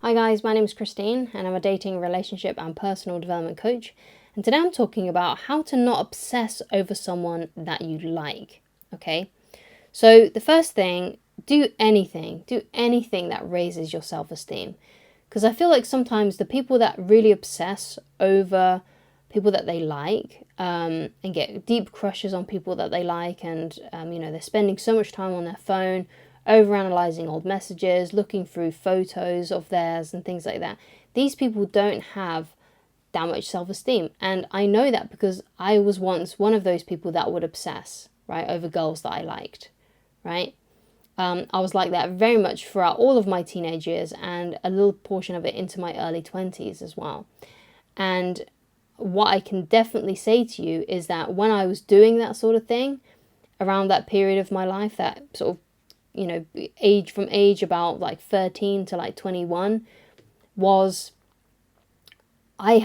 Hi guys, my name is Christine and I'm a dating, relationship and personal development coach. And today I'm talking about how to not obsess over someone that you like, okay? So the first thing, do anything that raises your self-esteem. Because I feel like sometimes the people that really obsess over people that they like and get deep crushes on people that they like and, they're spending so much time on their phone, overanalyzing old messages, looking through photos of theirs and things like that. These people don't have that much self-esteem. And I know that because I was once one of those people that would obsess, right, over girls that I liked, right? I was like that very much throughout all of my teenage years and a little portion of it into my early 20s as well. And what I can definitely say to you is that when I was doing that sort of thing around that period of my life, that sort of age about like 13 to like 21, was I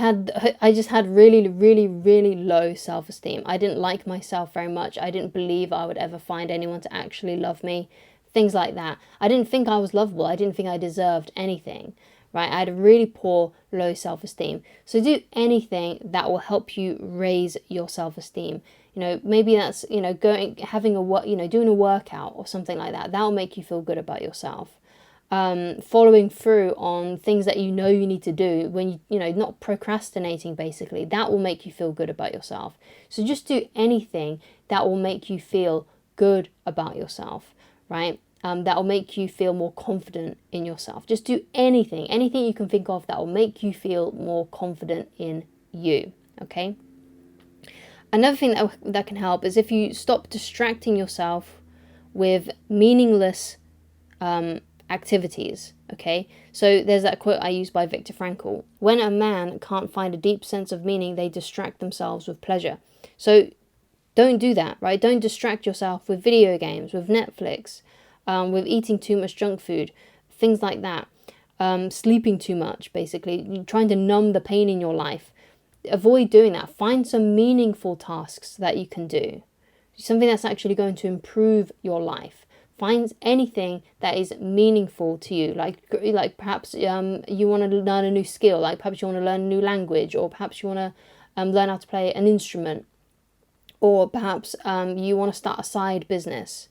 just had really, really, really low self-esteem. I didn't like myself very much. I didn't believe I would ever find anyone to actually love me. Things like that. I didn't think I was lovable. I didn't think I deserved anything, right? I had a really poor, low self-esteem. So do anything that will help you raise your self-esteem. Maybe that's, doing a workout or something like that. That will make you feel good about yourself. Following through on things that you need to do when not procrastinating, basically, that will make you feel good about yourself. So just do anything that will make you feel good about yourself, right? That will make you feel more confident in yourself. Just do anything you can think of that will make you feel more confident in you, okay? Another thing that can help is if you stop distracting yourself with meaningless activities, okay? So there's that quote I use by Viktor Frankl. When a man can't find a deep sense of meaning, they distract themselves with pleasure. So don't do that, right? Don't distract yourself with video games, with Netflix, with eating too much junk food, things like that. Sleeping too much, basically, trying to numb the pain in your life. Avoid doing that. Find some meaningful tasks that you can do. Something that's actually going to improve your life. Find anything that is meaningful to you. Like perhaps you want to learn a new skill. Like perhaps you want to learn a new language, or perhaps you want to learn how to play an instrument, or perhaps you want to start a side business,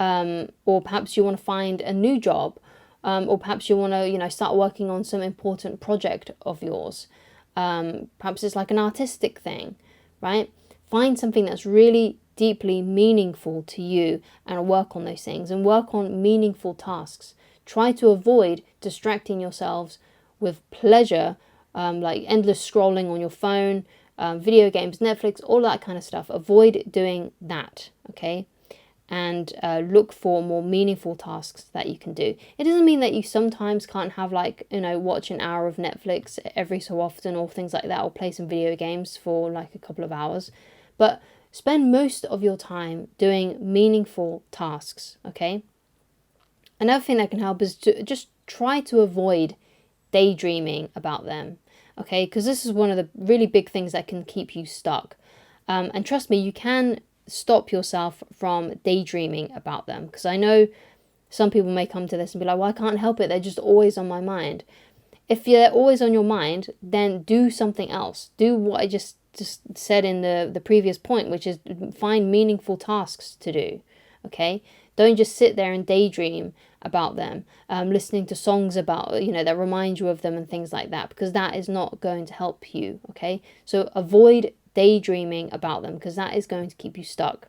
or perhaps you want to find a new job, or perhaps you want to start working on some important project of yours. Perhaps it's like an artistic thing, right? Find something that's really deeply meaningful to you and work on those things and work on meaningful tasks. Try to avoid distracting yourselves with pleasure, like endless scrolling on your phone, video games, Netflix, all that kind of stuff. Avoid doing that, okay? And look for more meaningful tasks that you can do. It doesn't mean that you sometimes can't have watch an hour of Netflix every so often or things like that, or play some video games for like a couple of hours, but spend most of your time doing meaningful tasks, okay? Another thing that can help is to just try to avoid daydreaming about them, okay? Because this is one of the really big things that can keep you stuck. And trust me, you can stop yourself from daydreaming about them, because I know some people may come to this and be like, well, I can't help it, they're just always on my mind. If they're always on your mind, then do something else. Do what I just said in the previous point, which is find meaningful tasks to do, okay? Don't just sit there and daydream about them, listening to songs about, that remind you of them and things like that, because that is not going to help you, okay? So avoid daydreaming about them, because that is going to keep you stuck.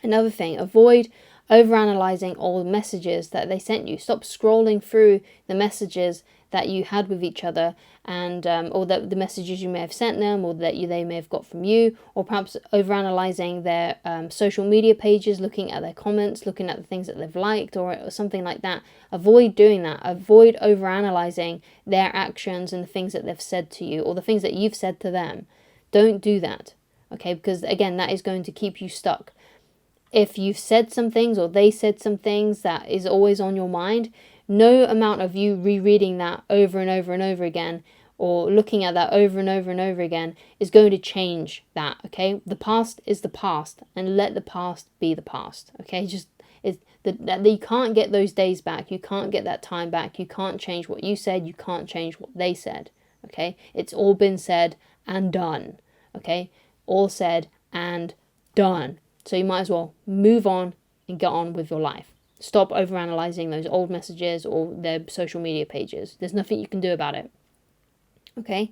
Another thing, avoid overanalyzing all the messages that they sent you. Stop scrolling through the messages that you had with each other, and or the messages you may have sent them, or that they may have got from you, or perhaps overanalyzing their social media pages, looking at their comments, looking at the things that they've liked, or something like that. Avoid doing that. Avoid overanalyzing their actions and the things that they've said to you, or the things that you've said to them. Don't do that, okay? Because again, that is going to keep you stuck. If you've said some things, or they said some things that is always on your mind, no amount of you rereading that over and over and over again, or looking at that over and over and over again, is going to change that, okay? The past is the past, and let the past be the past, okay? that you can't get those days back. You can't get that time back. You can't change what you said. You can't change what they said. Okay, it's all been said and done. Okay, all said and done. So you might as well move on and get on with your life. Stop overanalyzing those old messages or their social media pages. There's nothing you can do about it. Okay.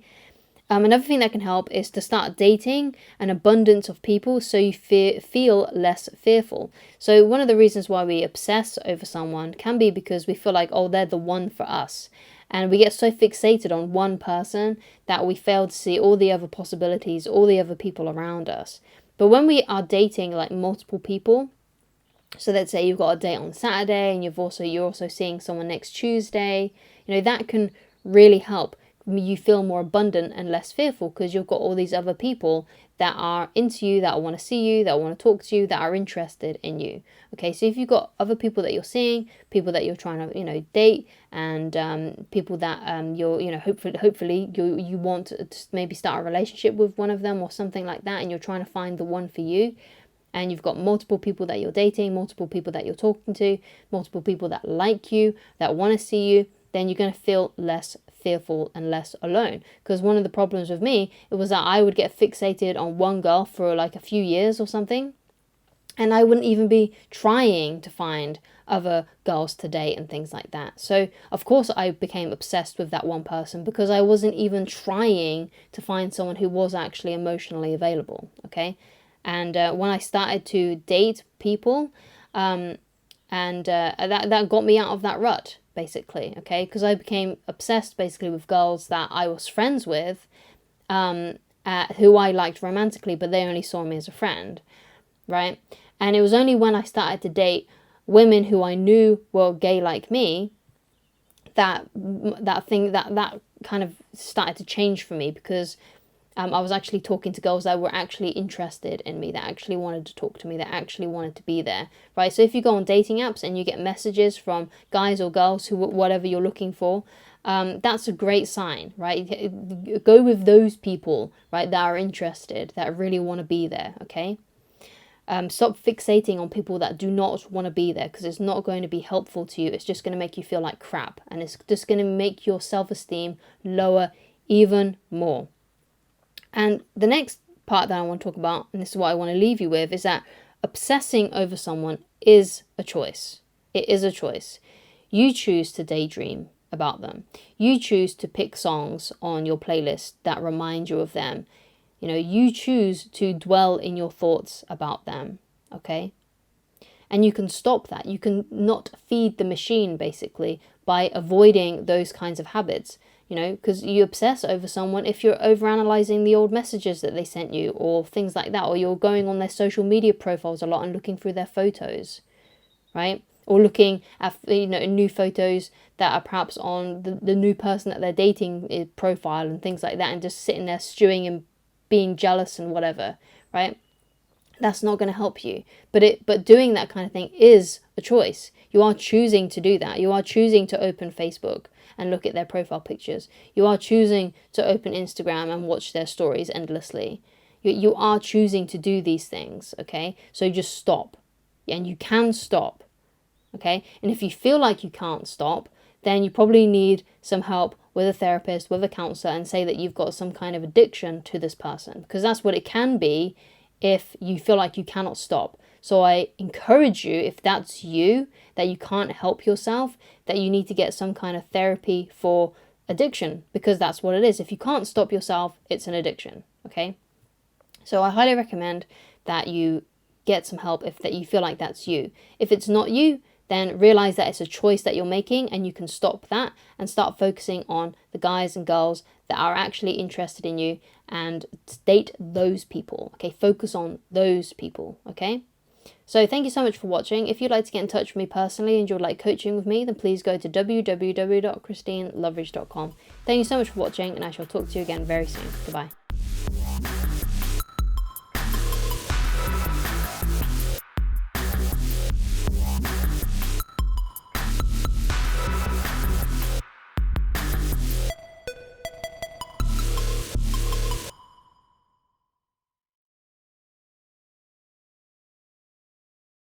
Another thing that can help is to start dating an abundance of people so you feel less fearful. So one of the reasons why we obsess over someone can be because we feel like, oh, they're the one for us. And we get so fixated on one person that we fail to see all the other possibilities, all the other people around us. But when we are dating like multiple people, so let's say you've got a date on Saturday and you're also seeing someone next Tuesday, that can really help you feel more abundant and less fearful because you've got all these other people that are into you, that want to see you, that want to talk to you, that are interested in you. Okay, so if you've got other people that you're seeing, people that you're trying to, date, and people that you're, hopefully you want to maybe start a relationship with one of them or something like that, and you're trying to find the one for you, and you've got multiple people that you're dating, multiple people that you're talking to, multiple people that like you, that want to see you, then you're going to feel less fearful and less alone. Because one of the problems with me, it was that I would get fixated on one girl for like a few years or something, and I wouldn't even be trying to find other girls to date and things like that. So of course I became obsessed with that one person because I wasn't even trying to find someone who was actually emotionally available. Okay, and when I started to date people, that got me out of that rut, basically. Okay, because I became obsessed basically with girls that I was friends with, who I liked romantically, but they only saw me as a friend, right? And it was only when I started to date women who I knew were gay like me that kind of started to change for me, because I was actually talking to girls that were actually interested in me, that actually wanted to talk to me, that actually wanted to be there, right? So if you go on dating apps and you get messages from guys or girls who, whatever you're looking for, that's a great sign, right? Go with those people, right, that are interested, that really want to be there, okay? Stop fixating on people that do not want to be there, because it's not going to be helpful to you. It's just going to make you feel like crap, and it's just going to make your self-esteem lower even more. And the next part that I want to talk about, and this is what I want to leave you with, is that obsessing over someone is a choice. It is a choice. You choose to daydream about them. You choose to pick songs on your playlist that remind you of them. You choose to dwell in your thoughts about them, okay? And you can stop that. You can not feed the machine, basically, by avoiding those kinds of habits. Because you obsess over someone if you're overanalyzing the old messages that they sent you or things like that, or you're going on their social media profiles a lot and looking through their photos, right? Or looking at new photos that are perhaps on the new person that they're dating profile and things like that, and just sitting there stewing and being jealous and whatever, right? That's not going to help you. But doing that kind of thing is a choice. You are choosing to do that. You are choosing to open Facebook and look at their profile pictures. You are choosing to open Instagram and watch their stories endlessly. You are choosing to do these things, okay? So just stop. And you can stop, okay? And if you feel like you can't stop, then you probably need some help with a therapist, with a counselor, and say that you've got some kind of addiction to this person, because that's what it can be if you feel like you cannot stop. So I encourage you, if that's you, that you can't help yourself, that you need to get some kind of therapy for addiction, because that's what it is. If you can't stop yourself, it's an addiction, okay? So I highly recommend that you get some help if that you feel like that's you. If it's not you, then realize that it's a choice that you're making, and you can stop that and start focusing on the guys and girls that are actually interested in you and date those people, okay? Focus on those people, okay? So thank you so much for watching. If you'd like to get in touch with me personally and you'd like coaching with me, then please go to www.christineloveridge.com. Thank you so much for watching, and I shall talk to you again very soon. Goodbye.